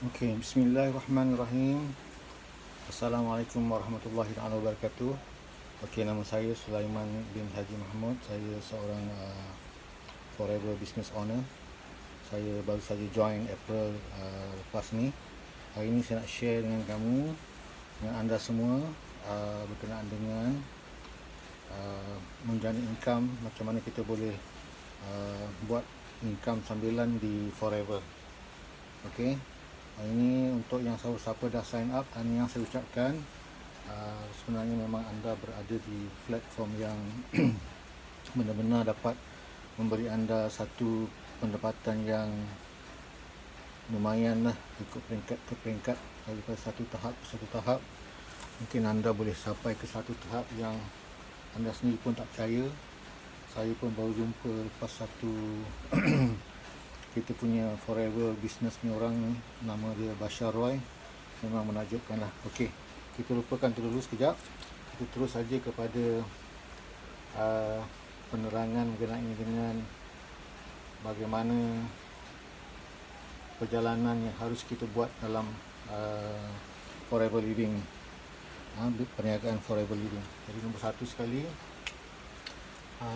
Okey, bismillahirrahmanirrahim. Assalamualaikum warahmatullahi wabarakatuh. Okey, nama saya Sulaiman bin Haji Mahmud. Saya seorang Forever Business Owner. Saya baru saja join April lepas ni. Hari ini saya nak share dengan kamu, dengan anda semua, berkenaan dengan menjana income, macam mana kita boleh buat income sambilan di Forever. Okey. Ini untuk yang siapa dah sign up, yang saya ucapkan, sebenarnya memang anda berada di platform yang benar-benar dapat memberi anda satu pendapatan yang lumayan lah, ikut peringkat ke peringkat, daripada satu tahap ke satu tahap. Mungkin anda boleh sampai ke satu tahap yang anda sendiri pun tak percaya. Saya pun baru jumpa lepas satu kita punya Forever Business ni, orang ni nama dia Bashar Roy. Memang menakjubkan lah. Okey, kita lupakan tu dulu sekejap. Kita terus saja kepada penerangan mengenai dengan bagaimana perjalanan yang harus kita buat dalam Forever Living, perniagaan Forever Living. Jadi nombor satu sekali,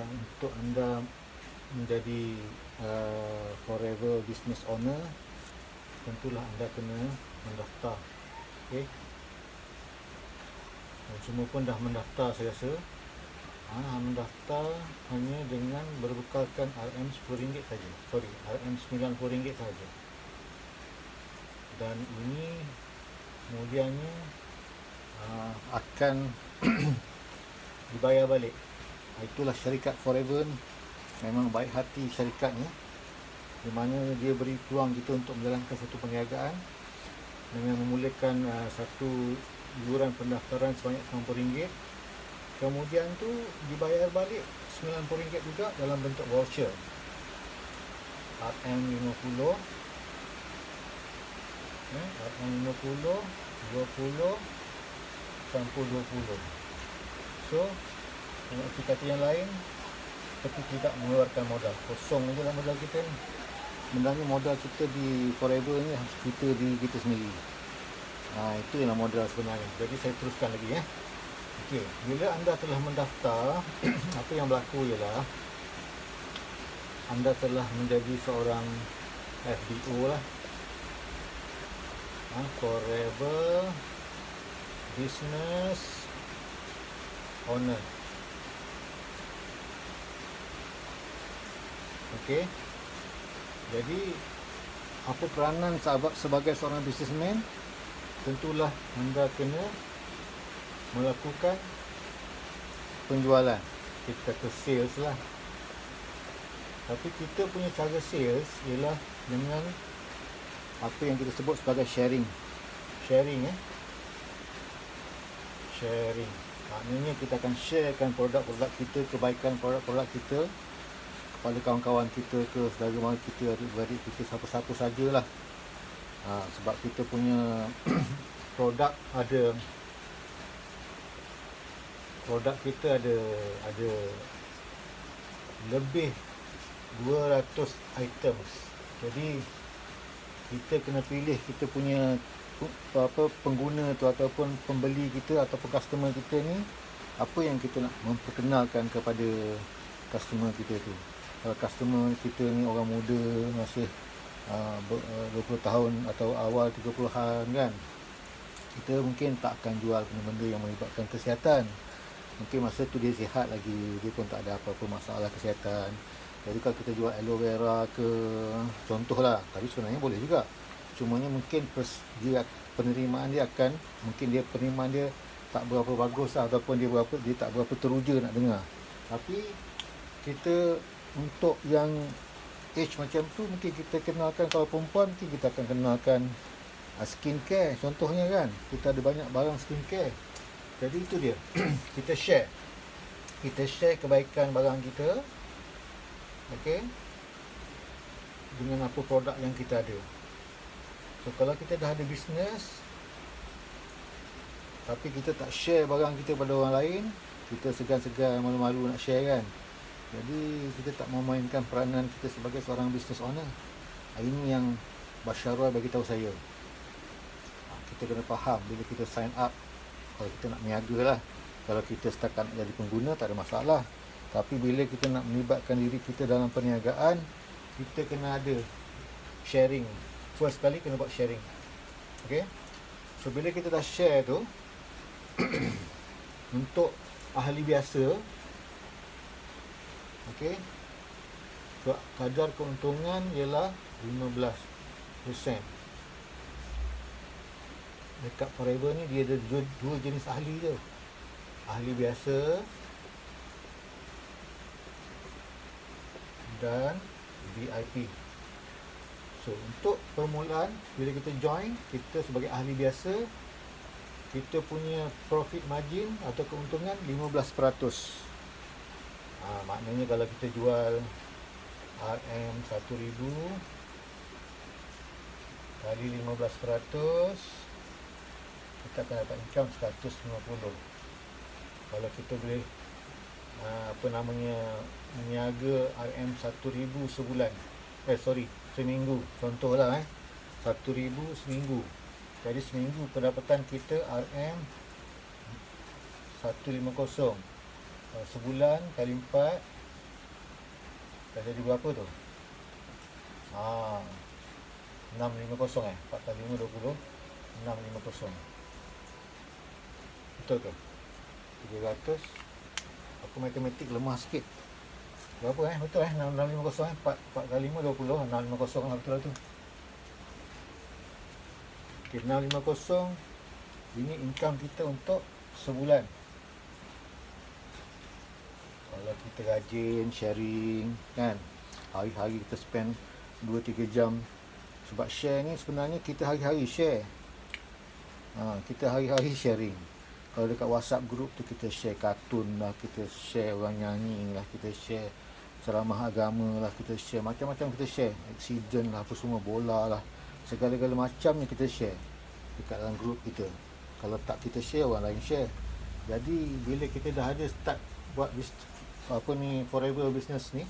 untuk anda menjadi Forever Business Owner, tentulah anda kena mendaftar. Okey, dan semua pun dah mendaftar saya rasa. Mendaftar hanya dengan berbekalkan RM10 saja. RM90 saja. Dan ini kemudiannya akan dibayar balik. Itulah syarikat Forever ni. Memang baik hati syarikatnya, di mana dia beri peluang kita untuk menjalankan satu perniagaan dengan memulakan satu iuran pendaftaran sebanyak RM90. Kemudian tu dibayar balik RM90 juga dalam bentuk voucher RM50, RM50, 20 campur 20. So dengan kata yang lain, seperti tidak mengeluarkan modal, kosong je lah modal kita ni. Sebenarnya modal kita di Forever ni kita diri kita sendiri. Itu ialah modal sebenarnya. Jadi saya teruskan lagi. Okey, bila anda telah mendaftar, apa yang berlaku ialah anda telah menjadi seorang FBO lah, Forever Business Owner. Okey. Jadi apa peranan sahabat sebagai seorang businessman? Tentulah anda kena melakukan penjualan. Kita kata sales lah. Tapi kita punya cara sales ialah dengan apa yang kita sebut sebagai sharing. Sharing. Maknanya kita akan sharekan produk-produk kita, kebaikan produk-produk kita kepada kawan-kawan kita, ke saudara mara kita, adik-beradik kita, siapa-siapa sajalah. Sebab kita punya produk kita ada lebih 200 items. Jadi kita kena pilih kita punya pengguna tu, ataupun pembeli kita, ataupun customer kita ni, apa yang kita nak memperkenalkan kepada customer kita tu. Kalau customer kita ni orang muda, masih 20 tahun atau awal 30-an kan, kita mungkin tak akan jual benda-benda yang melibatkan kesihatan. Mungkin masa tu dia sihat lagi, dia pun tak ada apa-apa masalah kesihatan. Jadi kalau kita jual aloe vera ke, contohlah, tapi sebenarnya boleh juga. Cumanya mungkin penerimaan dia tak berapa bagus lah, ataupun dia tak berapa teruja nak dengar. Tapi kita untuk yang age macam tu, mungkin kita kenalkan, kalau perempuan mungkin kita akan kenalkan skincare contohnya kan. Kita ada banyak barang skincare. Jadi itu dia. Kita share kebaikan barang kita, okey, dengan apa produk yang kita ada. So kalau kita dah ada bisnes tapi kita tak share barang kita pada orang lain, kita segan-segan, malu-malu nak share kan. Jadi kita tak memainkan peranan kita sebagai seorang business owner. Ini yang Bashar Roy bagi tahu saya. kita kena faham bila kita sign up. Kalau kita nak niaga lah, kalau kita setakat nak jadi pengguna tak ada masalah. Tapi bila kita nak melibatkan diri kita dalam perniagaan, kita kena ada sharing. First kali kena buat sharing. Okay. So bila kita dah share tu, untuk ahli biasa, okay, kadar keuntungan ialah 15%. Dekat Forever ni dia ada dua jenis ahli je. Ahli biasa dan VIP. So untuk permulaan, bila kita join, kita sebagai ahli biasa, kita punya profit margin atau keuntungan 15%. Maknanya kalau kita jual RM 1,000 kali 15%, kita akan dapat income 150. Kalau kita boleh meniaga RM 1,000 sebulan, seminggu, contohlah 1,000 seminggu. Jadi seminggu pendapatan kita RM 150. Sebulan kali 4 dah jadi berapa tu? 650 4 kali 5 20, 650. Betul ke? 300. Aku matematik lemah sikit. Berapa betul 650 4 kali 5 20, 650 lah, betul lah tu. Okay, 650 ini income kita untuk sebulan. Kalau kita rajin sharing kan, hari-hari kita spend 2-3 jam. Sebab share ni sebenarnya kita hari-hari share. Kita hari-hari sharing. Kalau dekat WhatsApp group tu kita share kartun lah, kita share orang nyanyi lah, kita share ceramah agama lah, kita share macam-macam, kita share accident lah, apa semua, bola lah, segala-gala macam ni kita share dekat dalam group kita. Kalau tak kita share, orang lain share. Jadi bila kita dah ada start buat Forever business ni,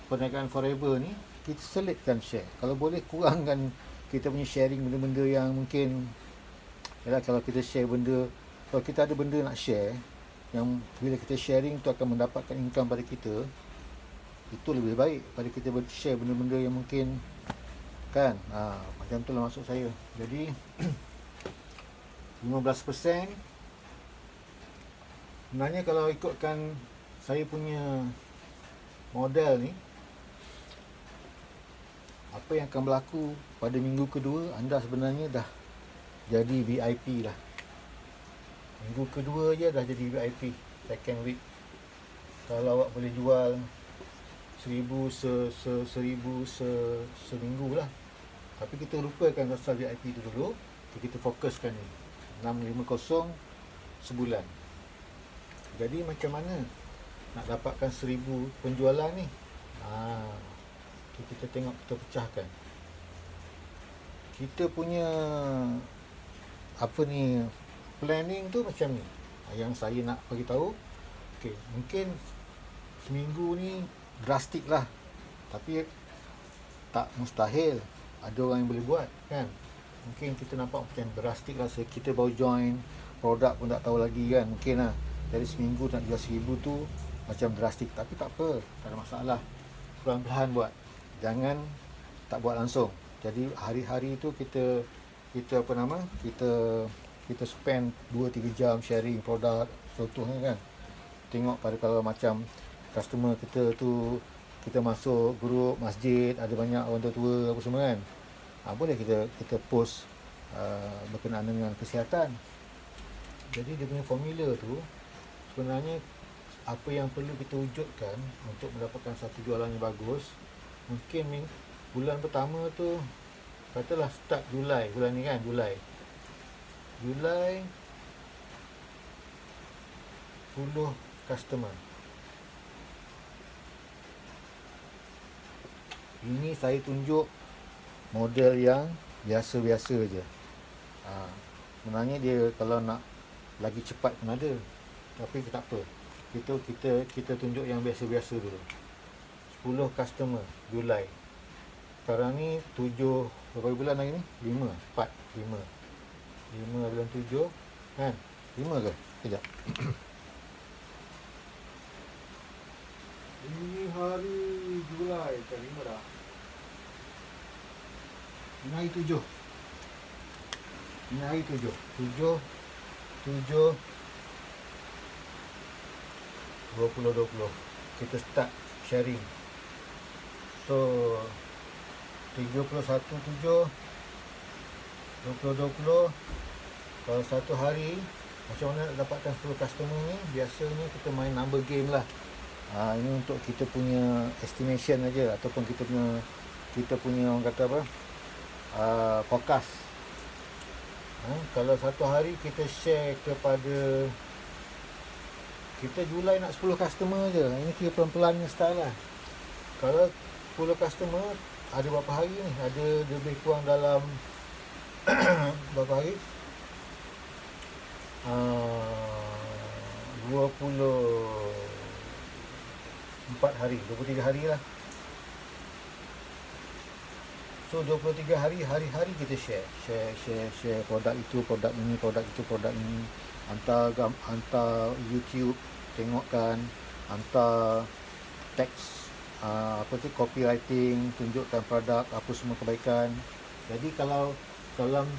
perniagaan Forever ni, kita selitkan share. Kalau boleh kurangkan kita punya sharing benda-benda yang mungkin, yalah, kalau kita share benda, kalau kita ada benda nak share yang bila kita sharing tu akan mendapatkan income pada kita, itu lebih baik pada kita share benda-benda yang mungkin kan, macam tu lah maksud saya. Jadi 15%, sebenarnya kalau ikutkan saya punya model ni, apa yang akan berlaku pada minggu kedua, anda sebenarnya dah jadi VIP lah. Minggu kedua je dah jadi VIP, second week. Kalau awak boleh jual 1,000 seminggu lah. Tapi kita lupakan pasal VIP tu dulu. Kita fokuskan ni 650 sebulan. Jadi macam mana nak dapatkan 1,000 penjualan ni? Kita tengok, kita pecahkan. Kita punya planning tu macam ni. Yang saya nak bagi tahu, okey, mungkin seminggu ni drastik lah, tapi tak mustahil. Ada orang yang boleh buat kan. Mungkin kita nampak macam drastik lah, kita baru join, produk pun tak tahu lagi kan, mungkin lah. Jadi seminggu nak jual 1,000 tu macam drastik, tapi tak apa, tak ada masalah. Perlahan-lahan buat, jangan tak buat langsung. Jadi hari-hari tu kita spend 2-3 jam sharing produk, contohnya kan. Tengok pada kalau macam customer kita tu, kita masuk grup masjid, ada banyak orang tua-tua apa semua kan, boleh kita post berkenaan dengan kesihatan. Jadi dia punya formula tu sebenarnya apa yang perlu kita wujudkan untuk mendapatkan satu jualan yang bagus. Mungkin bulan pertama tu, katalah start Julai, bulan ni kan, Julai 10 customer. Ini saya tunjuk model yang biasa-biasa je. Sebenarnya dia kalau nak lagi cepat pun ada, tapi tak apa. Kita tunjuk yang biasa-biasa dulu. 10 customer Julai. Sekarang ni 7, berapa bulan lagi ni? 5. 5 bulan 7 kan? 5 ke? Sekejap. Ini hari Julai ke 5 dah. Ini hari 7. Ini hari 7. 7 7 2020 kita start sharing. So 31/7 2020, kalau satu hari macam mana nak dapatkan 10 customer ni? Biasanya kita main number game lah. Ini untuk kita punya estimation aja, ataupun kita punya orang kata apa, forecast. Kalau satu hari kita share kepada, kita Julai nak 10 customer je. Ini kira pelan-pelan start lah. Kalau 10 customer, ada berapa hari ni? Ada lebih kurang dalam berapa hari? 24 hari, 23 hari lah. So 23 hari, hari-hari kita share produk itu, produk ini, produk itu, produk ini. Hantar YouTube, tengokkan, hantar teks, copywriting, tunjukkan produk, apa semua kebaikan. Jadi kalau dalam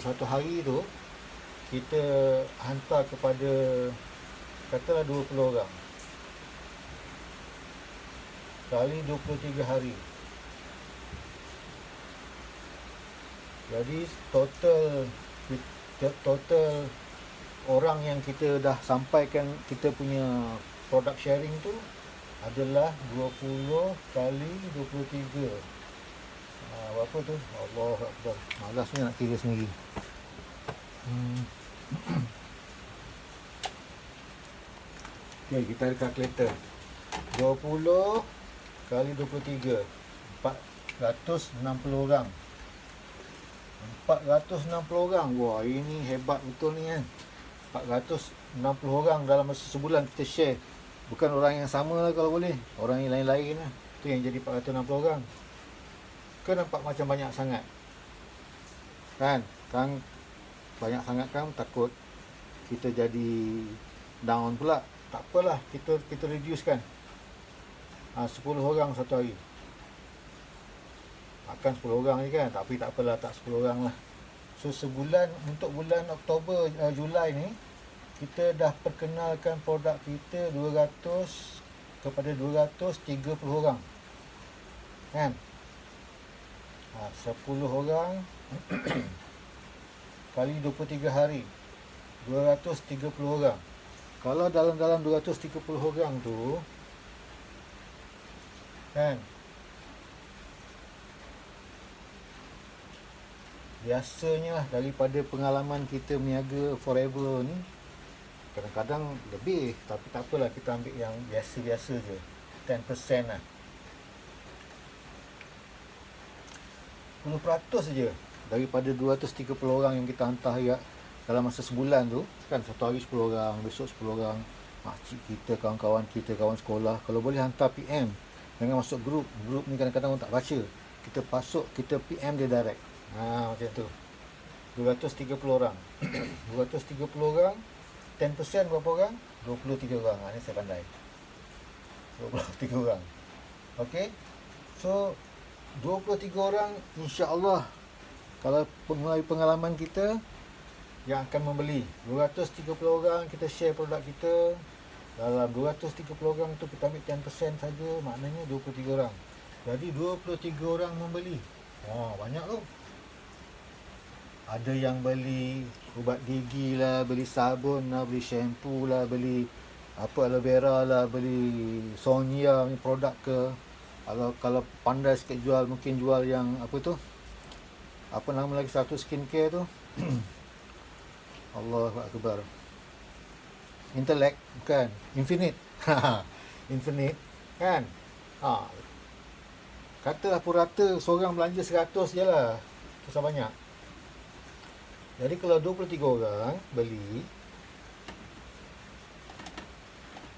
satu hari tu kita hantar kepada katalah 20 orang kali 23 hari, jadi total orang yang kita dah sampaikan kita punya product sharing tu adalah 20 kali 23. Berapa tu? Allah Akbar. Malas ni nak kira sendiri. Okay, kita ada kalkulator. 20 kali 23, 460 orang. 460 orang. Wah, ini hebat betul ni kan. 460 orang dalam masa sebulan kita share. Bukan orang yang sama lah kalau boleh. Orang yang lain-lain lah. Itu yang jadi 460 orang. Kan nampak macam banyak sangat. Kan banyak sangat kan, takut kita jadi down pula. Tak apalah, kita reduce kan. 10 orang satu hari. Akan 10 orang je kan, tapi tak apalah, tak 10 orang lah. So sebulan, untuk bulan Oktober, Julai ni, kita dah perkenalkan produk kita 200 kepada 230 orang. Kan? 10 orang kali 23 hari, 230 orang. Kalau dalam 230 orang tu kan, biasanya lah, daripada pengalaman kita meniaga forever ni, kadang-kadang lebih, tapi tak apalah, kita ambil yang biasa-biasa je, 10% lah, 10% saja daripada 230 orang yang kita hantar ya dalam masa sebulan tu kan. Satu hari 10 orang, besok 10 orang, makcik kita, kawan-kawan kita, kawan sekolah. Kalau boleh hantar PM, jangan masuk grup ni, kadang-kadang orang tak baca. Kita PM dia direct. Macam tu. 230 orang. 230 orang, 10% berapa orang? 23 orang. Ni saya pandai. 23 orang. Okey. So 23 orang, insya-Allah, kalau melalui pengalaman kita, yang akan membeli 230 orang, kita share produk kita. Dalam 230 orang tu kita ambil 10% saja, maknanya 23 orang. Jadi 23 orang membeli. Banyak tu. Ada yang beli ubat gigi lah, beli sabun lah, beli shampoo lah, beli aloe vera lah, beli Sonia ni produk ke. Kalau pandai sikit jual, mungkin jual yang apa nama lagi satu skincare tu. Allahu Akbar. Intellect, bukan Infinite. Infinite kan. Katalah purata seorang belanja 100 je lah, susah banyak. Jadi kalau 23 orang beli,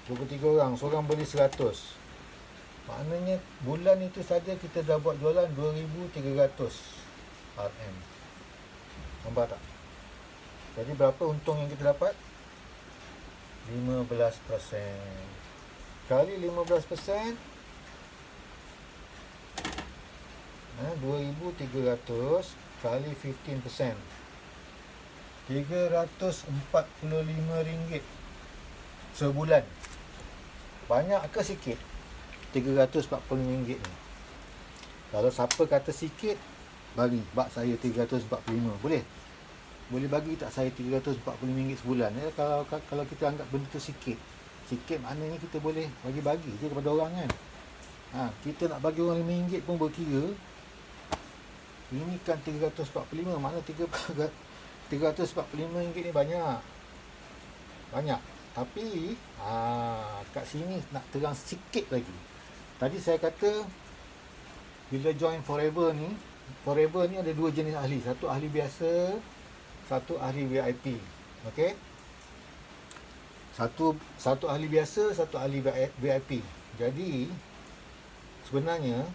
23 orang, seorang beli 100, maknanya bulan itu saja kita dah buat jualan 2,300. RM. Nampak tak? Jadi berapa untung yang kita dapat? 15%. Kali 15%, 2,300 kali 15%, RM345 sebulan. Banyak ke sikit RM345 ni? Kalau siapa kata sikit, bak saya 345. Boleh? Boleh bagi tak saya RM345 sebulan? Kalau kita anggap benda tu sikit. Sikit maknanya kita boleh bagi-bagi je kepada orang kan. Kita nak bagi orang RM5 pun berkira. Ini kan 345, makna RM345 ni banyak. Tapi kat sini nak terang sikit lagi. Tadi saya kata bila join Forever ni ada dua jenis ahli. Satu ahli biasa, satu ahli VIP. Okey? Satu ahli biasa, satu ahli VIP. Jadi sebenarnya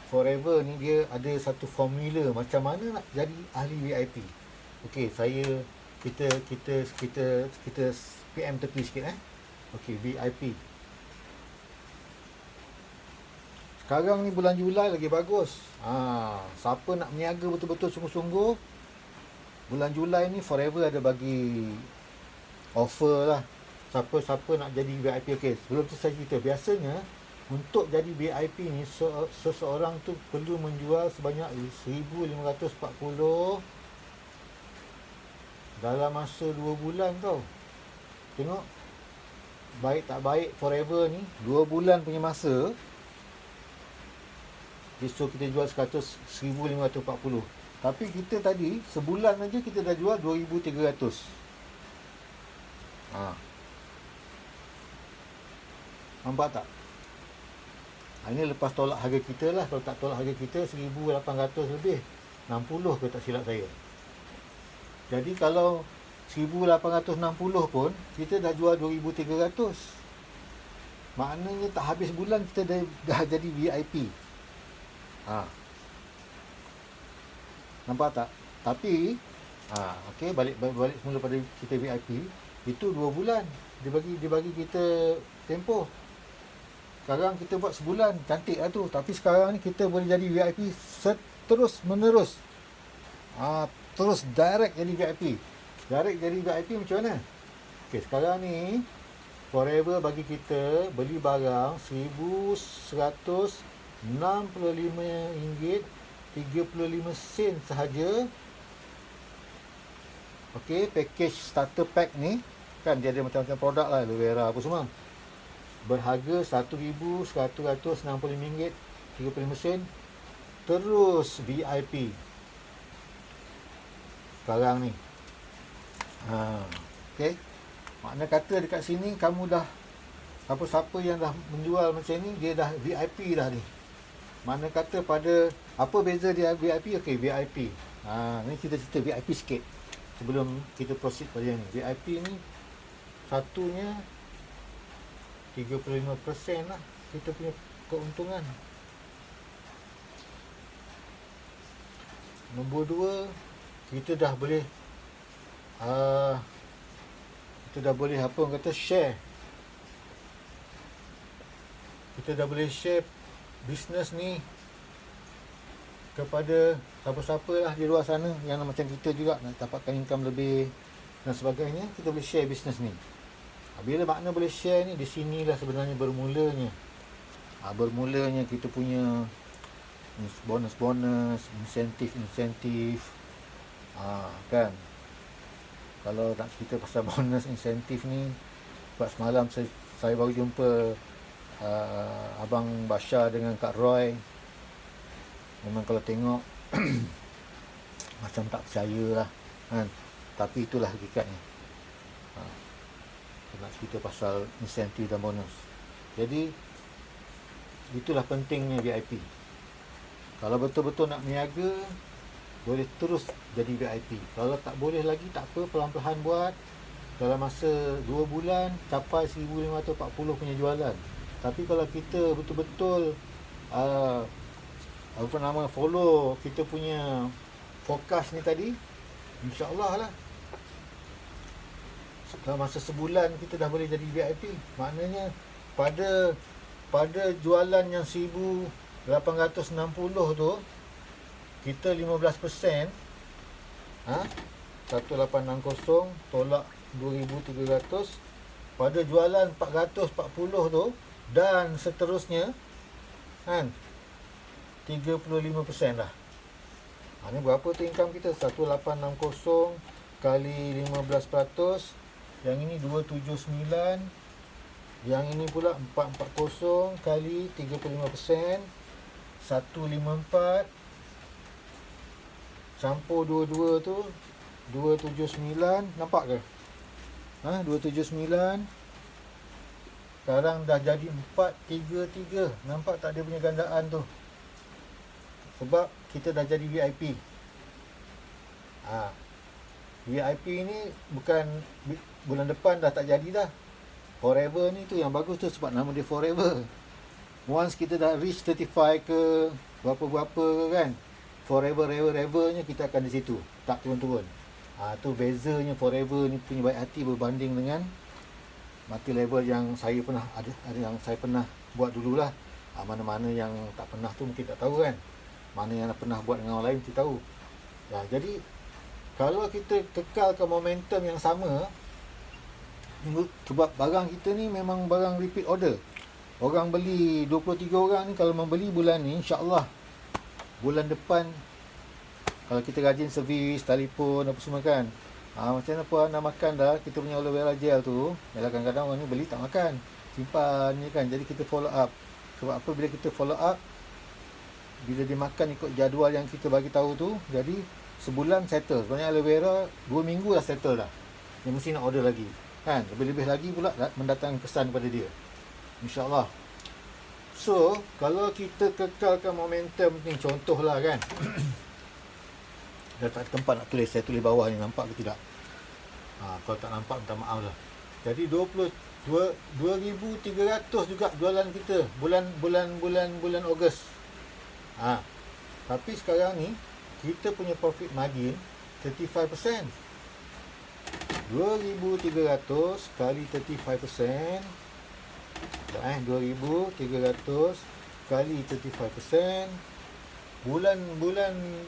Forever ni dia ada satu formula macam mana nak jadi ahli VIP. Okey, kita PM tepi sikit Okey, VIP. Sekarang ni bulan Julai lagi bagus. Siapa nak meniaga betul-betul sungguh-sungguh, bulan Julai ni Forever ada bagi offer lah. Siapa nak jadi VIP. Okey, sebelum tu saya cerita, biasanya untuk jadi VIP ni seseorang tu perlu menjual sebanyak 1,540 dalam masa 2 bulan tau. Tengok baik tak baik Forever ni, 2 bulan punya masa dia suruh kita jual 1,540. Tapi kita tadi sebulan aja kita dah jual 2,300. Nampak tak? Ini lepas tolak harga kita lah. Kalau tak tolak harga kita 1,800 lebih, 60 ke tak silap saya. Jadi kalau 1,860 pun kita dah jual 2,300. Maknanya tak habis bulan kita dah jadi VIP. Nampak tak? Tapi okey, balik semula pada kita VIP. Itu 2 bulan dia bagi kita tempoh. Sekarang kita buat sebulan, cantik lah tu. Tapi sekarang ni kita boleh jadi VIP terus menerus. Terus direct jadi VIP. Direct jadi VIP macam mana? Okey, sekarang ni Forever bagi kita beli barang RM1,165.35 sahaja. Okey, package starter pack ni kan dia ada macam-macam produk lah, aloe vera apa semua. Berharga RM1,165.35. Terus VIP sekarang ni. Okey. Makna kata dekat sini kamu dah, siapa-siapa yang dah menjual macam ni, dia dah VIP dah ni. Makna kata pada apa beza dia VIP? Okey, VIP. Ni kita cerita VIP sikit sebelum kita proceed pada yang ni. VIP ni satunya 35% lah kita punya keuntungan. Nombor 2, kita dah boleh apa orang kata share. Kita dah boleh share bisnes ni kepada siapa-siapa lah di luar sana yang macam kita juga nak dapatkan income lebih dan sebagainya. Kita boleh share bisnes ni. Bila makna boleh share ni, di sinilah sebenarnya bermulanya. Bermulanya kita punya bonus, insentif. Kan. Kalau nak cerita pasal bonus insentif ni, sebab semalam saya baru jumpa Abang Bashar dengan Kak Roy. Memang kalau tengok macam tak percaya lah kan. Tapi itulah hakikatnya. Nak cerita pasal insentif dan bonus. Jadi itulah pentingnya VIP. Kalau betul-betul nak berniaga, boleh terus jadi VIP. Kalau tak boleh lagi, tak apa, pelan-pelan buat. Dalam masa 2 bulan capai 1,540 punya jualan. Tapi kalau kita betul-betul follow kita punya forecast ni tadi, insya-Allah lah dalam masa sebulan kita dah boleh jadi VIP. Maknanya pada jualan yang 1860 tu, kita 15%, 1860 tolak 2300, pada jualan 440 tu dan seterusnya, kan, 35% lah. Ni berapa tu income kita? 1860 kali 15%, yang ini 279, yang ini pula 440 kali 35%, 154 campur 22 tu 279, nampak ke? 279 sekarang dah jadi 433. Nampak tak dia punya gandaan tu? Sebab kita dah jadi VIP. VIP ni bukan bulan depan dah tak jadi dah. Forever ni tu yang bagus tu, sebab nama dia forever. Once kita dah reach 35 ke berapa-berapa kan, forever ever-evernya kita akan di situ, tak turun-turun. Tu bezanya forever ni punya baik hati berbanding dengan mati level yang saya pernah ada yang saya pernah buat dululah. Mana-mana yang tak pernah tu mungkin tak tahu kan. Mana yang pernah buat dengan orang lain mesti tahu. Jadi kalau kita kekalkan momentum yang sama, sebab barang kita ni memang barang repeat order. Orang beli 23 orang ni, kalau membeli bulan ni, insya-Allah bulan depan kalau kita rajin servis, telefon apa semua kan, macam mana pun nak makan dah, kita punya aloe vera gel tu, kadang-kadang orang ni beli tak makan, simpan ni kan. Jadi kita follow up. Sebab apa? Bila kita follow up, bila dia makan ikut jadual yang kita bagi tahu tu, jadi sebulan settle. Sebenarnya aloe vera 2 minggu dah settle dah. Dia mesti nak order lagi kan, lebih-lebih lagi pula mendatangkan kesan pada dia, insya-Allah. So kalau kita kekalkan momentum ni, contohlah kan, dah tak ada tempat nak tulis, saya tulis bawah ni, nampak ke tidak? Kalau tak nampak minta maaf lah. Jadi 2,300 juga jualan kita bulan Ogos. Tapi sekarang ni kita punya profit margin 35%. 2,300 kali 35%, 2,300 kali 35%,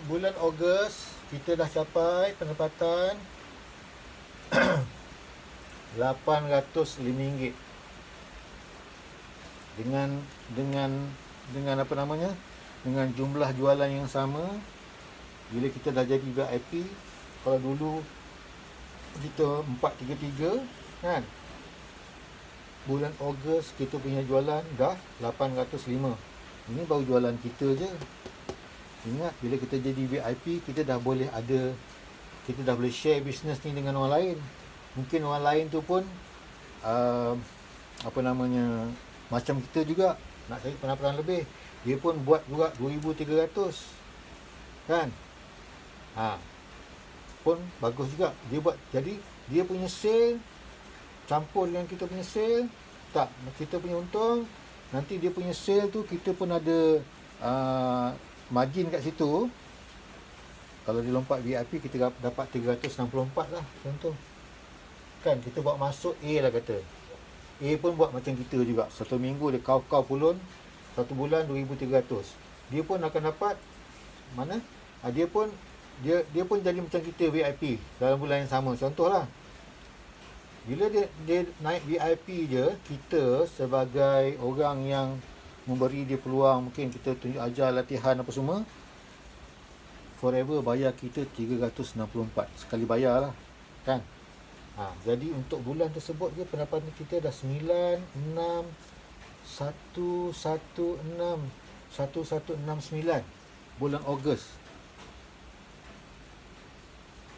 bulan Ogos kita dah capai pendapatan RM805 dengan apa namanya, dengan jumlah jualan yang sama. Bila kita dah jadi VIP, kalau dulu kita 433 kan, bulan Ogos kita punya jualan dah 805. Ini baru jualan kita je. Ingat, bila kita jadi VIP, kita dah boleh share bisnes ni dengan orang lain. Mungkin orang lain tu pun macam kita juga nak cari pendapatan lebih, dia pun buat juga 2,300 kan. Pun bagus juga dia buat. Jadi dia punya sale campur dengan kita punya sale, tak, kita punya untung, nanti dia punya sale tu kita pun ada margin kat situ. Kalau dia lompat VIP, kita dapat 364 lah contoh kan. Kita buat masuk A lah kata, A pun buat macam kita juga, satu minggu dia kau pulun, satu bulan 2,300. Dia pun akan dapat mana, dia pun jadi macam kita VIP dalam bulan yang sama. Contohlah, bila dia naik VIP je, kita sebagai orang yang memberi dia peluang, mungkin kita tunjuk ajar latihan apa semua, forever bayar kita 364 sekali bayar lah kan. Jadi untuk bulan tersebut je pendapatan kita dah 1169 bulan Ogos.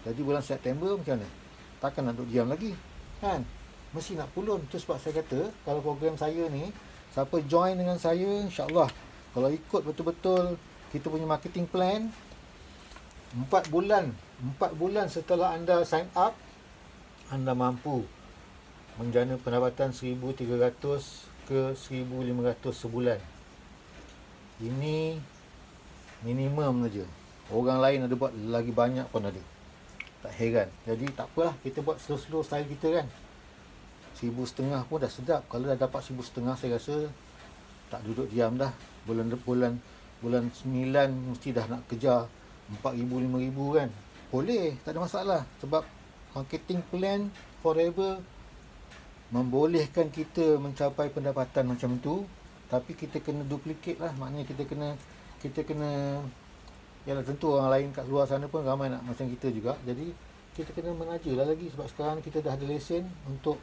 Jadi bulan September macam mana? Takkan nak duduk diam lagi kan, mesti nak pulun. Itu sebab saya kata, kalau program saya ni, siapa join dengan saya, insya-Allah kalau ikut betul-betul kita punya marketing plan, 4 bulan setelah anda sign up, anda mampu menjana pendapatan 1,300 ke 1,500 sebulan. Ini minimum saja. Orang lain ada buat lagi banyak pun ada. Tak heran. Jadi tak apalah, kita buat slow-slow style kita kan. 1,500 pun dah sedap. Kalau dah dapat 1,500 saya rasa tak duduk diam dah. Bulan 9 mesti dah nak kejar 4,000 5,000 kan. Boleh, tak ada masalah. Sebab marketing plan forever membolehkan kita mencapai pendapatan macam tu, tapi kita kena duplicate lah. Maknanya kita kena yalah, tentu orang lain kat luar sana pun ramai nak macam kita juga. Jadi kita kena menaja lah lagi, sebab sekarang kita dah ada lesen untuk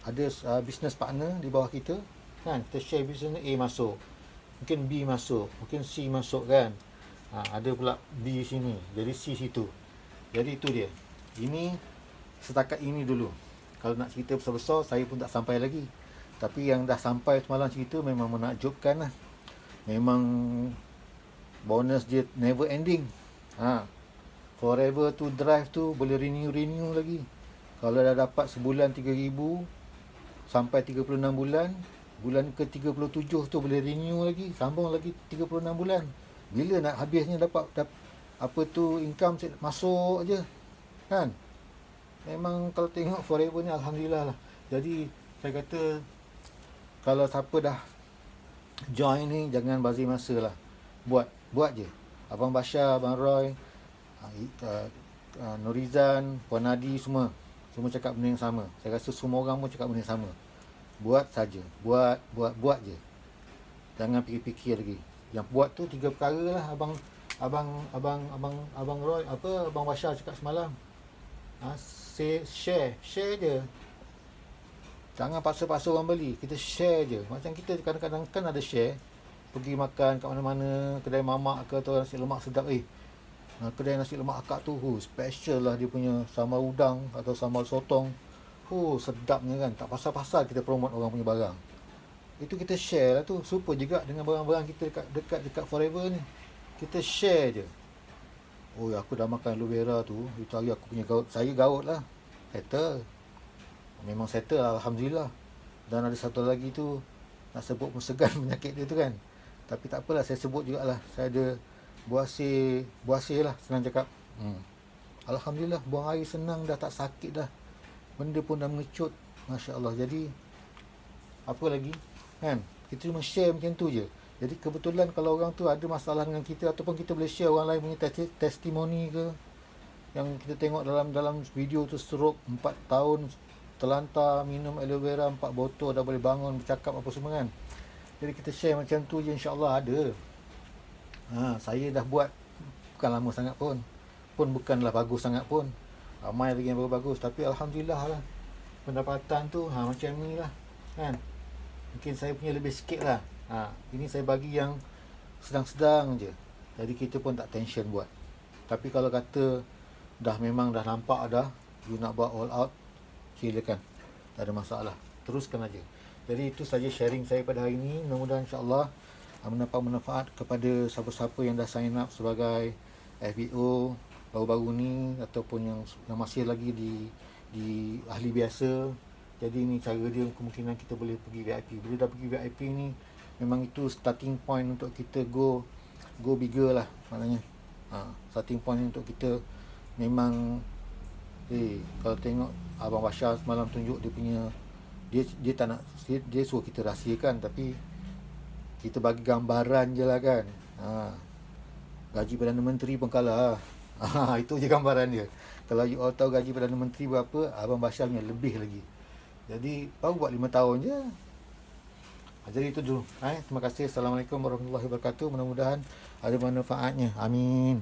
ada business partner di bawah kita kan. Kita share business, A masuk, mungkin B masuk, mungkin C masuk kan. Ada pula B sini, jadi C situ. Jadi itu dia. Ini setakat ini dulu. Kalau nak cerita besar-besar, saya pun tak sampai lagi. Tapi yang dah sampai semalam cerita memang menakjubkan lah. Memang bonus dia never ending. Forever to drive tu boleh renew lagi. Kalau dah dapat sebulan 3,000 sampai 36 bulan, bulan ke-37 tu boleh renew lagi, sambung lagi 36 bulan. Bila nak habisnya dapat apa tu income masuk aje kan. Memang kalau tengok forever ni alhamdulillah lah. Jadi saya kata kalau siapa dah join ni jangan bazir masa lah. Buat je. Abang Bashar, Abang Roy, Nurizan, Puan Nadi semua cakap benda yang sama. Saya rasa semua orang pun cakap benda yang sama. Buat saja. Buat je. Jangan fikir-fikir lagi. Yang buat tu 3 perkara lah Abang Roy, Abang Bashar cakap semalam. Share je. Jangan paksa-paksa orang beli. Kita share je. Macam kita kadang-kadang kan ada share, pergi makan kat mana-mana, kedai mamak ke atau nasi lemak sedap. Kedai nasi lemak akak tu special lah dia punya sambal udang atau sambal sotong. Sedapnya kan. Tak pasal-pasal kita promote orang punya barang. Itu kita share lah tu. Super juga dengan barang-barang kita dekat forever ni. Kita share je. Aku dah makan aloe vera tu. Itu hari aku punya gaut. Saya gaut lah. Settle. Memang settle lah, alhamdulillah. Dan ada satu lagi tu, nak sebut pun segan penyakit dia tu kan. Tapi tak apalah, saya sebut jugalah. Saya ada buasir lah, senang cakap. Alhamdulillah, buang air senang dah, tak sakit dah. Benda pun dah mengecut. Masya Allah. Jadi apa lagi kan, kita cuma share macam tu je. Jadi kebetulan kalau orang tu ada masalah dengan kita, ataupun kita boleh share orang lain punya testimoni ke, yang kita tengok dalam video tu, stroke 4 tahun terlantar, minum aloe vera 4 botol, dah boleh bangun, bercakap apa semua kan. Jadi kita share macam tu je, insyaAllah ada. Saya dah buat bukan lama sangat pun bukanlah bagus sangat pun, ramai lagi yang bagus-bagus. Tapi alhamdulillah lah, pendapatan tu macam ni lah kan. Mungkin saya punya lebih sikit lah. Ini saya bagi yang sedang-sedang je. Jadi kita pun tak tension buat. Tapi kalau kata memang dah nampak dah, you nak buat all out, silakan. Tak ada masalah. Teruskan aja. Jadi itu saja sharing saya pada hari ini. Mudah-mudahan insya-Allah mendapat manfaat kepada siapa-siapa yang dah sign up sebagai FBO baru-baru ni, ataupun yang masih lagi di ahli biasa. Jadi ni cara dia, kemungkinan kita boleh pergi VIP. Bila dah pergi VIP ni, memang itu starting point untuk kita go bigger lah maknanya. Starting point untuk kita memang kalau tengok Abang Bashar semalam tunjuk dia punya, dia tak nak, dia suruh kita rahsiakan, tapi kita bagi gambaran je lah kan. Gaji Perdana Menteri pun kalah. Itu je gambaran dia. Kalau you all tahu gaji Perdana Menteri berapa, Abang Bashar punya lebih lagi. Jadi baru buat 5 tahun je. Jadi itu dulu. Terima kasih. Assalamualaikum warahmatullahi wabarakatuh. Mudah-mudahan ada manfaatnya. Amin.